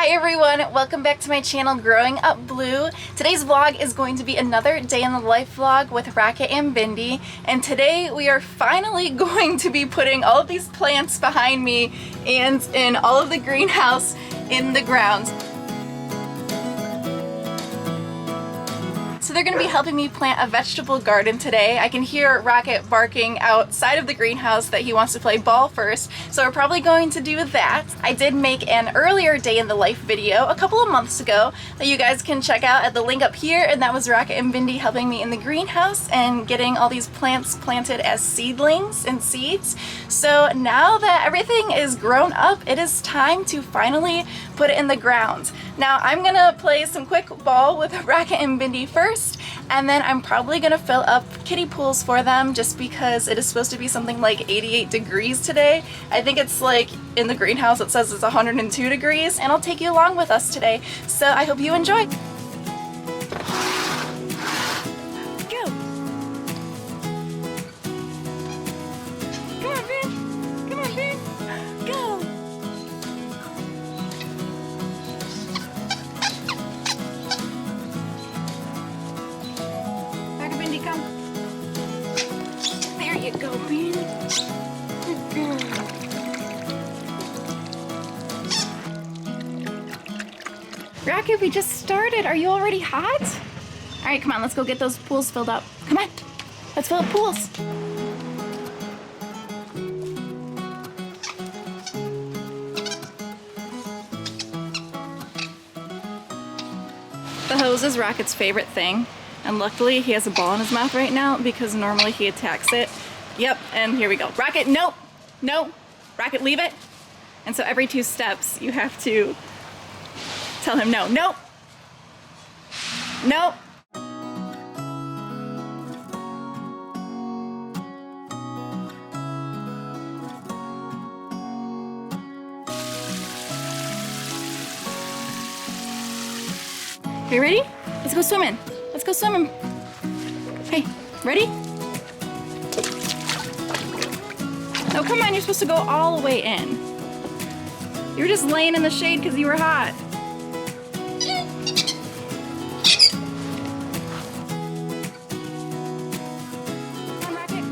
Hi everyone, welcome back to my channel Growing Up Blue. Today's vlog is going to be another day in the life vlog with Rocket and Bindi, and today we are finally going to be putting all of these plants behind me and in all of the greenhouse in the ground. So they're going to be helping me plant a vegetable garden today. I can hear Rocket barking outside of the greenhouse that he wants to play ball first, so we're probably going to do that. I did make an earlier day in the life video a couple of months ago that you guys can check out at the link up here, and that was Rocket and Bindi helping me in the greenhouse and getting all these plants planted as seedlings and seeds. So now that everything is grown up, it is time to finally put it in the ground. Now I'm gonna play some quick ball with Rocket and Bindi first, and then I'm probably gonna fill up kiddie pools for them just because it is supposed to be something like 88 degrees today. I think it's like in the greenhouse it says it's 102 degrees, and I'll take you along with us today. So I hope you enjoy. Go! Come on, Vin! Come on, Vin! Go! Come. There you go, Bindi. Good girl. Rocket, we just started. Are you already hot? All right, come on, let's go get those pools filled up. Come on, let's fill up pools. The hose is Rocket's favorite thing. And luckily he has a ball in his mouth right now because normally he attacks it. Yep, and here we go. Rocket, no! No! Rocket, leave it! And so every 2 steps you have to tell him no. No! No! Are you ready? Let's go swimming. Let's go swimming. Hey, ready? Oh, come on, you're supposed to go all the way in. You were just laying in the shade because you were hot. Come on, Rocket.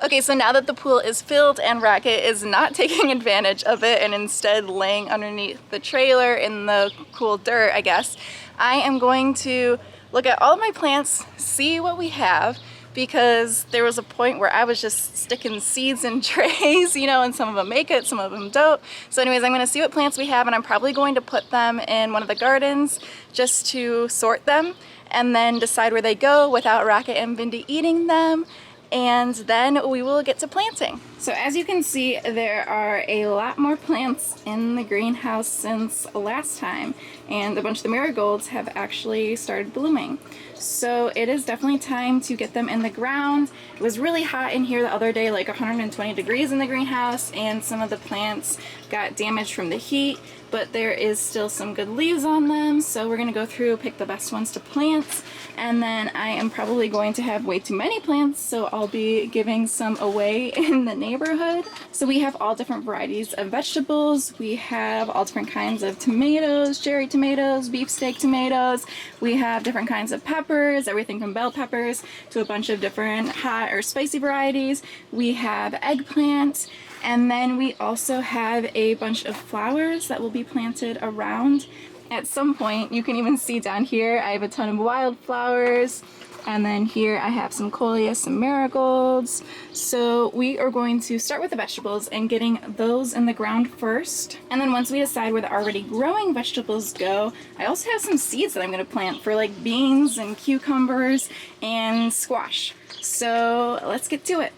Okay, so now that the pool is filled and Rocket is not taking advantage of it and instead laying underneath the trailer in the cool dirt, I guess, I am going to look at all of my plants, see what we have, because there was a point where I was just sticking seeds in trays, you know, and some of them make it, some of them don't. So anyways, I'm going to see what plants we have, and I'm probably going to put them in one of the gardens just to sort them and then decide where they go without Rocket and Bindi eating them. And then we will get to planting. So as you can see, there are a lot more plants in the greenhouse since last time, and a bunch of the marigolds have actually started blooming. So it is definitely time to get them in the ground. It was really hot in here the other day, like 120 degrees in the greenhouse, and some of the plants got damaged from the heat, but there is still some good leaves on them, so we're gonna go through, pick the best ones to plant, and then I am probably going to have way too many plants, so I'll be giving some away in the neighborhood. So we have all different varieties of vegetables. We have all different kinds of tomatoes, cherry tomatoes, beefsteak tomatoes. We have different kinds of peppers, everything from bell peppers to a bunch of different hot or spicy varieties. We have eggplant. And then we also have a bunch of flowers that will be planted around. At some point, you can even see down here, I have a ton of wildflowers. And then here I have some coleus, some marigolds. So we are going to start with the vegetables and getting those in the ground first. And then once we decide where the already growing vegetables go, I also have some seeds that I'm going to plant for like beans and cucumbers and squash. So let's get to it.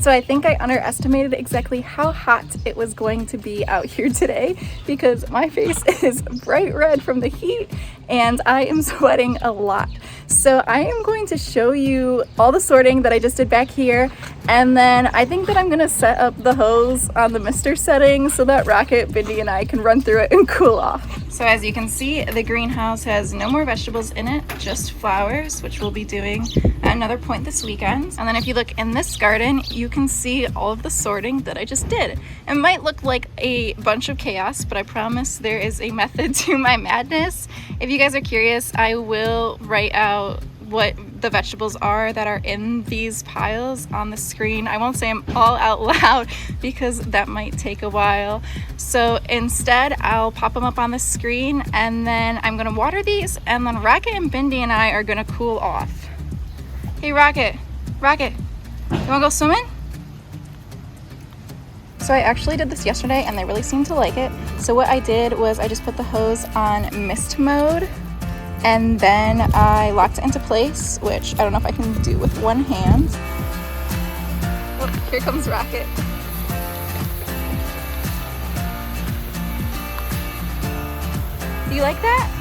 So I think I underestimated exactly how hot it was going to be out here today because my face is bright red from the heat and I am sweating a lot. So I am going to show you all the sorting that I just did back here, and then I think that I'm gonna set up the hose on the mister setting so that Rocket, Bindi, and I can run through it and cool off. So as you can see, the greenhouse has no more vegetables in it, just flowers, which we'll be doing at another point this weekend. And then if you look in this garden, you can see all of the sorting that I just did. It might look like a bunch of chaos, but I promise there is a method to my madness. If you guys are curious, I will write out what the vegetables are that are in these piles on the screen. I won't say them all out loud because that might take a while. So instead, I'll pop them up on the screen, and then I'm gonna water these, and then Rocket and Bindi and I are gonna cool off. Hey Rocket, you wanna go swimming? So I actually did this yesterday and they really seemed to like it. So what I did was I just put the hose on mist mode, and then I locked it into place, which I don't know if I can do with one hand. Oh, here comes Rocket. Do you like that?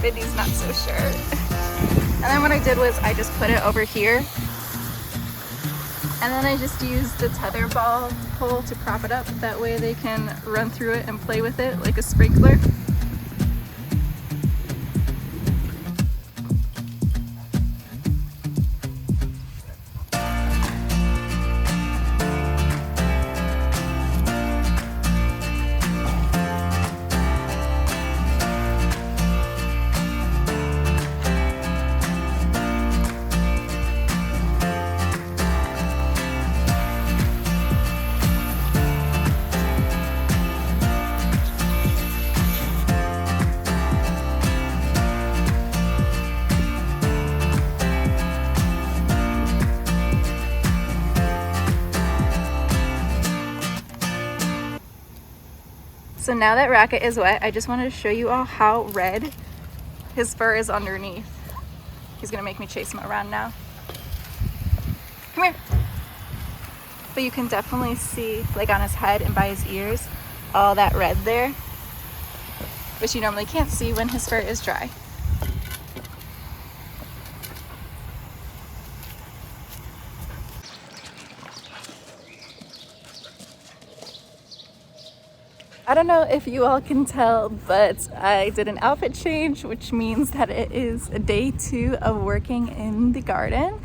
Bindi's not so sure. And then what I did was I just put it over here, and then I just used the tether ball pole to prop it up. That way they can run through it and play with it like a sprinkler. So now that Rocket is wet, I just wanted to show you all how red his fur is underneath. He's gonna make me chase him around now. Come here. But you can definitely see, like on his head and by his ears, all that red there, which you normally can't see when his fur is dry. I don't know if you all can tell, but I did an outfit change, which means that it is day 2 of working in the garden.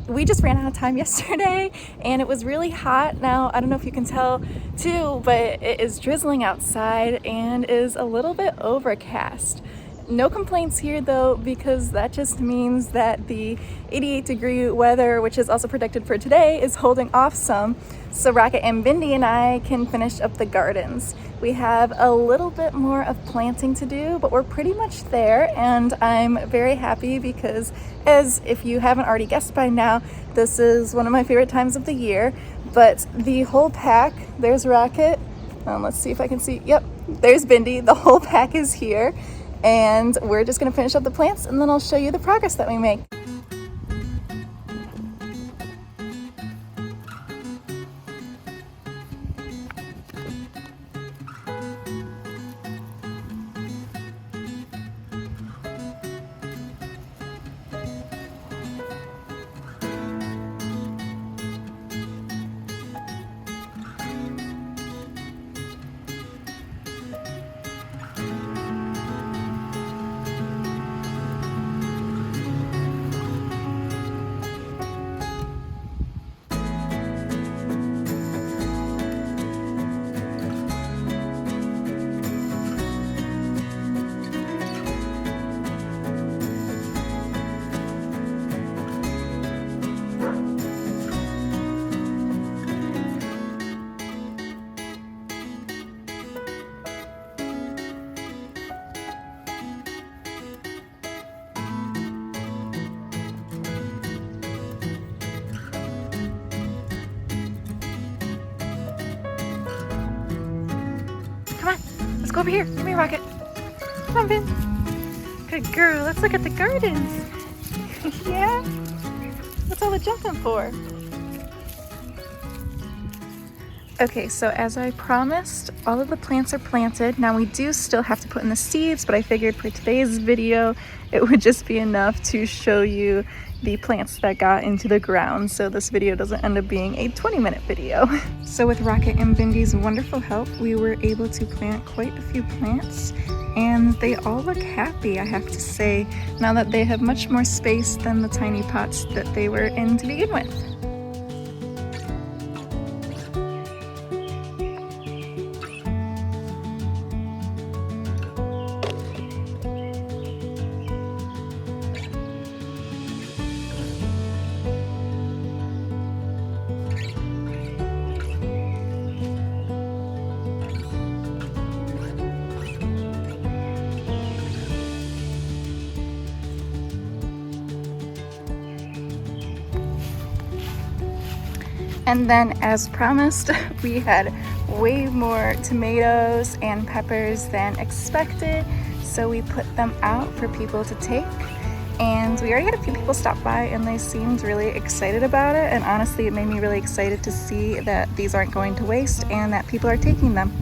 We just ran out of time yesterday and it was really hot. Now, I don't know if you can tell too, but it is drizzling outside and is a little bit overcast. No complaints here though, because that just means that the 88-degree weather, which is also predicted for today, is holding off some. So Rocket and Bindi and I can finish up the gardens. We have a little bit more of planting to do, but we're pretty much there, and I'm very happy because, as if you haven't already guessed by now, this is one of my favorite times of the year. But the whole pack, there's Rocket, let's see if I can see, yep, there's Bindi, the whole pack is here, and we're just gonna finish up the plants and then I'll show you the progress that we make. Come on, let's go over here. Come here, Rocket. Come on, Vin. Good girl. Let's look at the gardens. Yeah? What's all the jumping for? Okay, so as I promised, all of the plants are planted. Now we do still have to put in the seeds, but I figured for today's video, it would just be enough to show you the plants that got into the ground, so this video doesn't end up being a 20-minute video. So with Rocket and Bindi's wonderful help, we were able to plant quite a few plants, and they all look happy, I have to say, now that they have much more space than the tiny pots that they were in to begin with. And then, as promised, we had way more tomatoes and peppers than expected, so we put them out for people to take. And we already had a few people stop by and they seemed really excited about it, and honestly it made me really excited to see that these aren't going to waste and that people are taking them.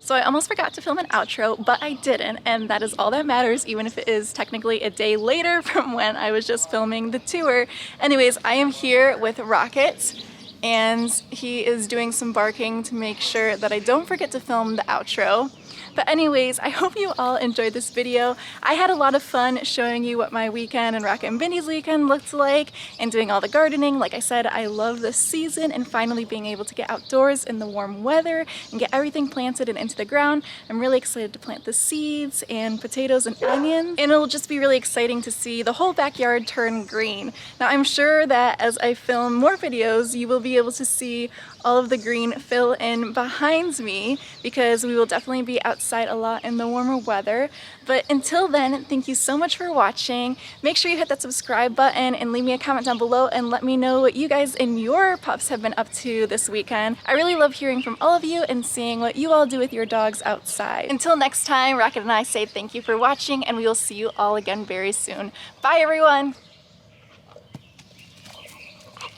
So I almost forgot to film an outro, but I didn't, and that is all that matters, even if it is technically a day later from when I was just filming the tour. Anyways, I am here with Rocket, and he is doing some barking to make sure that I don't forget to film the outro. But anyways, I hope you all enjoyed this video. I had a lot of fun showing you what my weekend and Rocket and Bindi's weekend looked like and doing all the gardening. Like I said, I love this season and finally being able to get outdoors in the warm weather and get everything planted and into the ground. I'm really excited to plant the seeds and potatoes and onions, and it'll just be really exciting to see the whole backyard turn green. Now I'm sure that as I film more videos, you will be able to see all of the green fill in behind me, because we will definitely be outside a lot in the warmer weather. But until then, thank you so much for watching. Make sure you hit that subscribe button and leave me a comment down below and let me know what you guys and your pups have been up to this weekend. I really love hearing from all of you and seeing what you all do with your dogs outside. Until next time, Rocket and I say thank you for watching, and we will see you all again very soon. Bye everyone!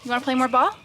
You wanna play more ball?